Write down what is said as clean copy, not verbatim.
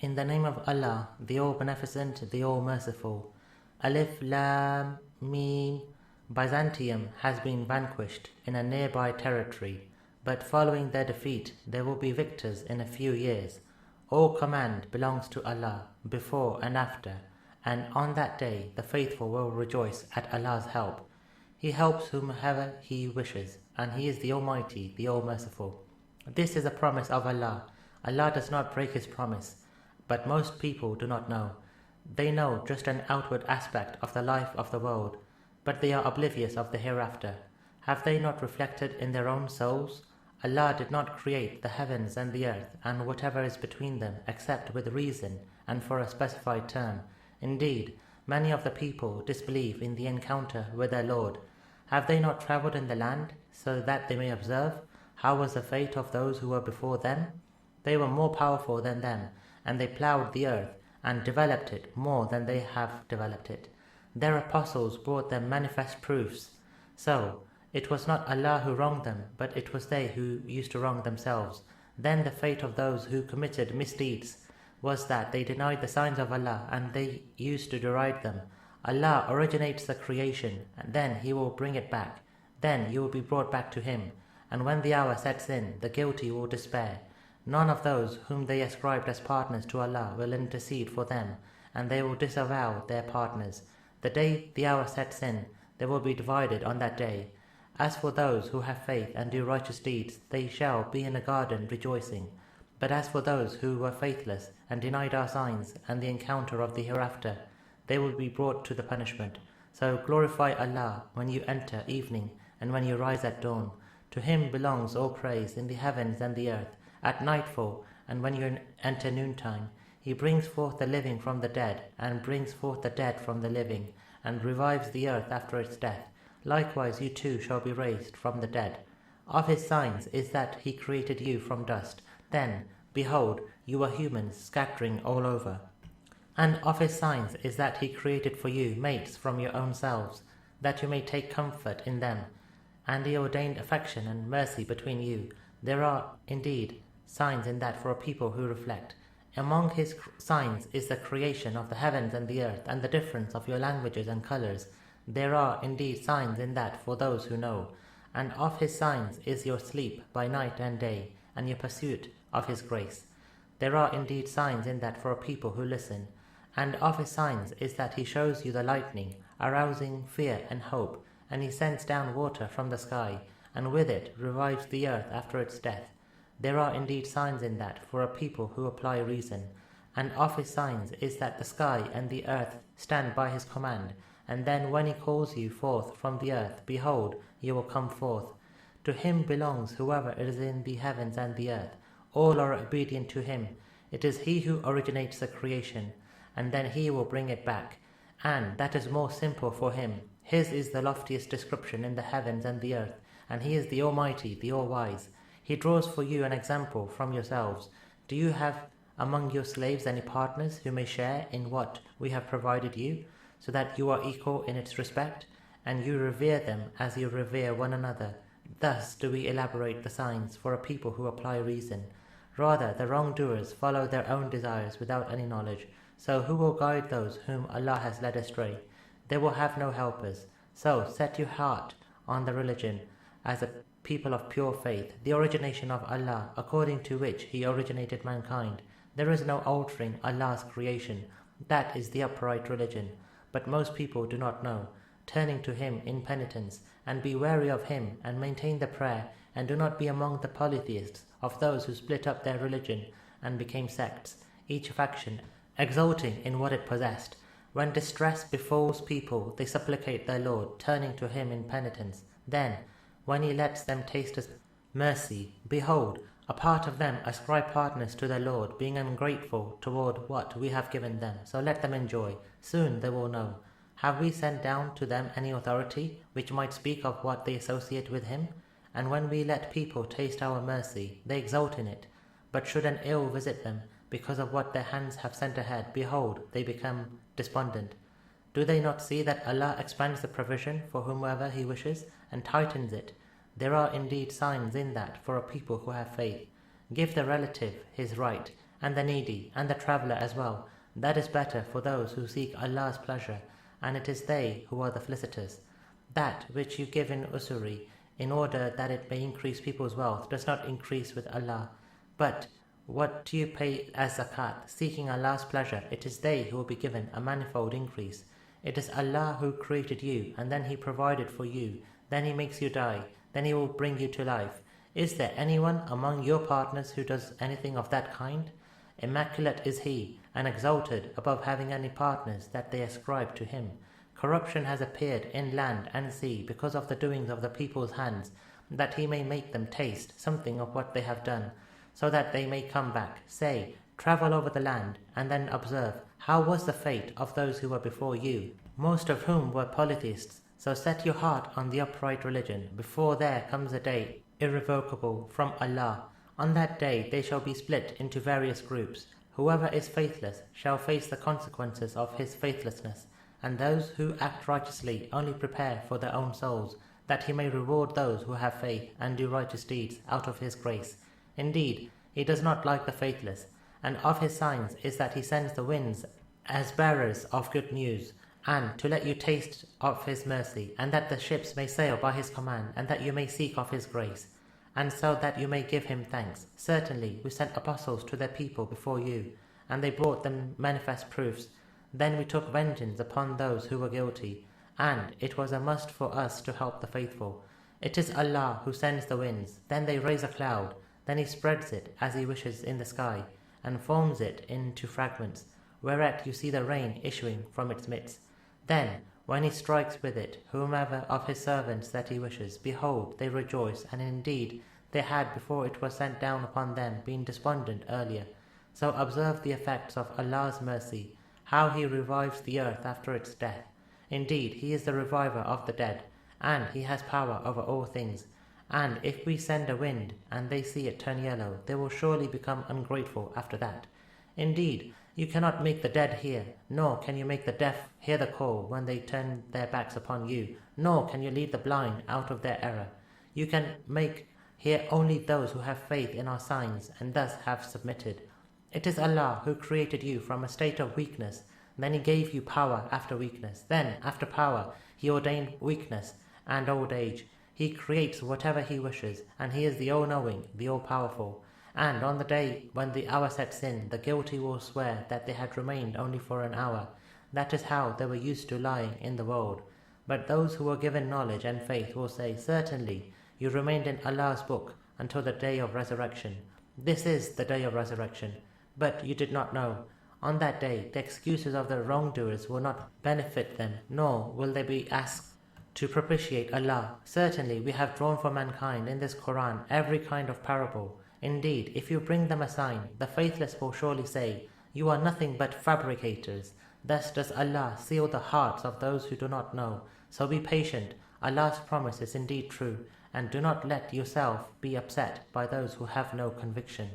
In the name of Allah, the All-Beneficent, the All-Merciful. Alif Lam Mim. Byzantium has been vanquished in a nearby territory, but following their defeat they will be victors in a few years. All command belongs to Allah, before and after, and on that day the faithful will rejoice at Allah's help. He helps whomever He wishes, and He is the Almighty, the All-Merciful. This is a promise of Allah. Allah does not break His promise, but most people do not know. They know just an outward aspect of the life of the world, but they are oblivious of the hereafter. Have they not reflected in their own souls? Allah did not create the heavens and the earth and whatever is between them except with reason and for a specified term. Indeed, many of the people disbelieve in the encounter with their Lord. Have they not travelled in the land so that they may observe how was the fate of those who were before them? They were more powerful than them, and they ploughed the earth and developed it more than they have developed it. Their apostles brought them manifest proofs. So, it was not Allah who wronged them, but it was they who used to wrong themselves. Then the fate of those who committed misdeeds was that they denied the signs of Allah and they used to deride them. Allah originates the creation, and then He will bring it back. Then you will be brought back to Him, and when the hour sets in, the guilty will despair. None of those whom they ascribed as partners to Allah will intercede for them, and they will disavow their partners. The day the hour sets in, they will be divided on that day. As for those who have faith and do righteous deeds, they shall be in a garden rejoicing. But as for those who were faithless and denied our signs and the encounter of the hereafter, they will be brought to the punishment. So glorify Allah when you enter evening and when you rise at dawn. To Him belongs all praise in the heavens and the earth, at nightfall and when you enter noontime. He brings forth the living from the dead, and brings forth the dead from the living, and revives the earth after its death. Likewise you too shall be raised from the dead. Of His signs is that He created you from dust. Then, behold, you are humans scattering all over. And of His signs is that He created for you mates from your own selves, that you may take comfort in them. And He ordained affection and mercy between you. There are, indeed, signs in that for a people who reflect. Among His signs is the creation of the heavens and the earth, and the difference of your languages and colors. There are indeed signs in that for those who know. And of His signs is your sleep by night and day, and your pursuit of His grace. There are indeed signs in that for a people who listen. And of His signs is that He shows you the lightning, arousing fear and hope, and He sends down water from the sky, and with it revives the earth after its death. There are indeed signs in that for a people who apply reason. And of His signs is that the sky and the earth stand by His command, and then when He calls you forth from the earth, behold, you will come forth. To Him belongs whoever is in the heavens and the earth. All are obedient to Him. It is He who originates the creation, and then He will bring it back. And that is more simple for Him. His is the loftiest description in the heavens and the earth, and He is the Almighty, the All-Wise. He draws for you an example from yourselves. Do you have among your slaves any partners who may share in what we have provided you, so that you are equal in its respect, and you revere them as you revere one another? Thus do we elaborate the signs for a people who apply reason. Rather, the wrongdoers follow their own desires without any knowledge. So who will guide those whom Allah has led astray? They will have no helpers. So set your heart on the religion as a people of pure faith, the origination of Allah, according to which He originated mankind. There is no altering Allah's creation. That is the upright religion. But most people do not know. Turning to Him in penitence, and be wary of Him, and maintain the prayer, and do not be among the polytheists, of those who split up their religion and became sects, each faction exulting in what it possessed. When distress befalls people, they supplicate their Lord, turning to Him in penitence. Then, when He lets them taste His mercy, behold, a part of them ascribe partners to their Lord, being ungrateful toward what we have given them. So let them enjoy. Soon they will know. Have we sent down to them any authority which might speak of what they associate with Him? And when we let people taste our mercy, they exult in it. But should an ill visit them because of what their hands have sent ahead, behold, they become despondent. Do they not see that Allah expands the provision for whomever He wishes, and tightens it? There are indeed signs in that for a people who have faith. Give the relative his right, and the needy, and the traveller as well. That is better for those who seek Allah's pleasure, and it is they who are the felicitous. That which you give in usury, in order that it may increase people's wealth, does not increase with Allah. But what do you pay as zakat, seeking Allah's pleasure? It is they who will be given a manifold increase. It is Allah who created you, and then He provided for you. Then He makes you die, then He will bring you to life. Is there anyone among your partners who does anything of that kind? Immaculate is He, and exalted above having any partners that they ascribe to Him. Corruption has appeared in land and sea because of the doings of the people's hands, that He may make them taste something of what they have done, so that they may come back. Say, travel over the land, and then observe, how was the fate of those who were before you, most of whom were polytheists. So set your heart on the upright religion, before there comes a day irrevocable from Allah. On that day they shall be split into various groups. Whoever is faithless shall face the consequences of his faithlessness, and those who act righteously only prepare for their own souls, that He may reward those who have faith and do righteous deeds out of His grace. Indeed, He does not like the faithless, and of His signs is that He sends the winds as bearers of good news, and to let you taste of His mercy, and that the ships may sail by His command, and that you may seek of His grace, and so that you may give Him thanks. Certainly we sent apostles to their people before you, and they brought them manifest proofs. Then we took vengeance upon those who were guilty, and it was a must for us to help the faithful. It is Allah who sends the winds, then they raise a cloud, then He spreads it as He wishes in the sky, and forms it into fragments, whereat you see the rain issuing from its midst. Then, when He strikes with it whomever of His servants that He wishes, behold, they rejoice, and indeed they had before it was sent down upon them been despondent earlier. So observe the effects of Allah's mercy, how He revives the earth after its death. Indeed, He is the reviver of the dead, and He has power over all things. And if we send a wind, and they see it turn yellow, they will surely become ungrateful after that. Indeed, you cannot make the dead hear, nor can you make the deaf hear the call when they turn their backs upon you, nor can you lead the blind out of their error. You can make hear only those who have faith in our signs, and thus have submitted. It is Allah who created you from a state of weakness, then He gave you power after weakness, then after power He ordained weakness and old age. He creates whatever He wishes, and He is the all-knowing, the all-powerful. And on the day when the hour sets in, the guilty will swear that they had remained only for an hour. That is how they were used to lying in the world. But those who were given knowledge and faith will say, certainly, you remained in Allah's book until the day of resurrection. This is the day of resurrection, but you did not know. On that day, the excuses of the wrongdoers will not benefit them, nor will they be asked to propitiate Allah. Certainly, we have drawn for mankind in this Quran every kind of parable. Indeed, if you bring them a sign, the faithless will surely say, you are nothing but fabricators. Thus does Allah seal the hearts of those who do not know. So be patient. Allah's promise is indeed true, and do not let yourself be upset by those who have no conviction.